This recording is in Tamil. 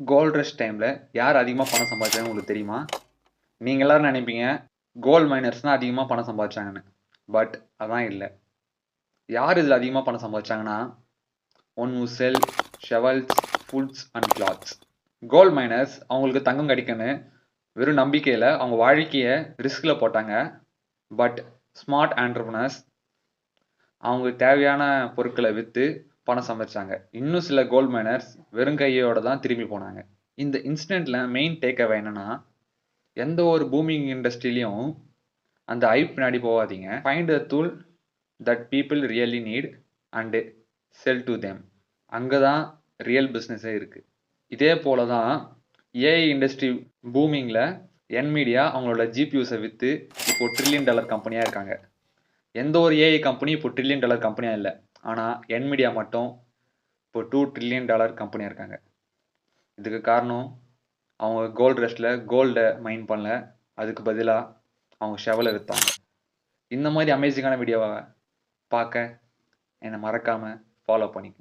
கோல்ட் ரஷ் டைமில் யார் அதிகமாக பணம் சம்பாதிச்சாங்கன்னு உங்களுக்கு தெரியுமா? நீங்கள் எல்லாரும் நினைப்பீங்க கோல்ட் மைனர்ஸ் தான் அதிகமாக பணம் சம்பாதிச்சாங்கன்னு. பட் அதான் இல்லை. யார் இதில் அதிகமாக பணம் சம்பாதிச்சாங்கன்னா one who sell shovels, foods and cloths. Gold miners அவங்களுக்கு தங்கம் கிடைக்குன்னு வெறும் நம்பிக்கையில் அவங்க வாழ்க்கையை ரிஸ்கில் போட்டாங்க. பட் ஸ்மார்ட் ஆண்டர்பிரினர்ஸ் அவங்களுக்கு தேவையான பொருட்களை விற்று பணம் சம்பாதிச்சாங்க. இன்னும் சில கோல்ட் மைனர்ஸ் வெறும் கையோட தான் திரும்பி போனாங்க. இந்த இன்சிடென்ட்ல மெயின் டேக்அவே என்னன்னா, எந்த ஒரு பூமிங் இண்டஸ்ட்ரியிலையும் அந்த ஐப் பின்னாடி போகாதீங்க. Find a tool that people really need and sell to them. அங்கே தான் ரியல் பிஸ்னஸே இருக்குது. இதே போல தான் ஏஐ இண்டஸ்ட்ரி பூமிங்கில் என்மீடியா அவங்களோட ஜிபியூஸை விற்று இப்போ $1 trillion கம்பெனியாக இருக்காங்க. எந்த ஒரு ஏஐ கம்பெனி இப்போ $1 trillion கம்பெனியாக இல்லை. ஆனால் என்மீடியா மட்டும் இப்போ $2 trillion கம்பெனியாக இருக்காங்க. இதுக்கு காரணம் அவங்க கோல்ட் ரஷ்டில் கோல்டை மைன் பண்ணல, அதுக்கு பதிலாக அவங்க ஷெவலை விற்றாங்க. இந்த மாதிரி அமேசிங்கான வீடியோவை பார்க்க என்னை மறக்காமல் ஃபாலோ பண்ணிக்கோங்க.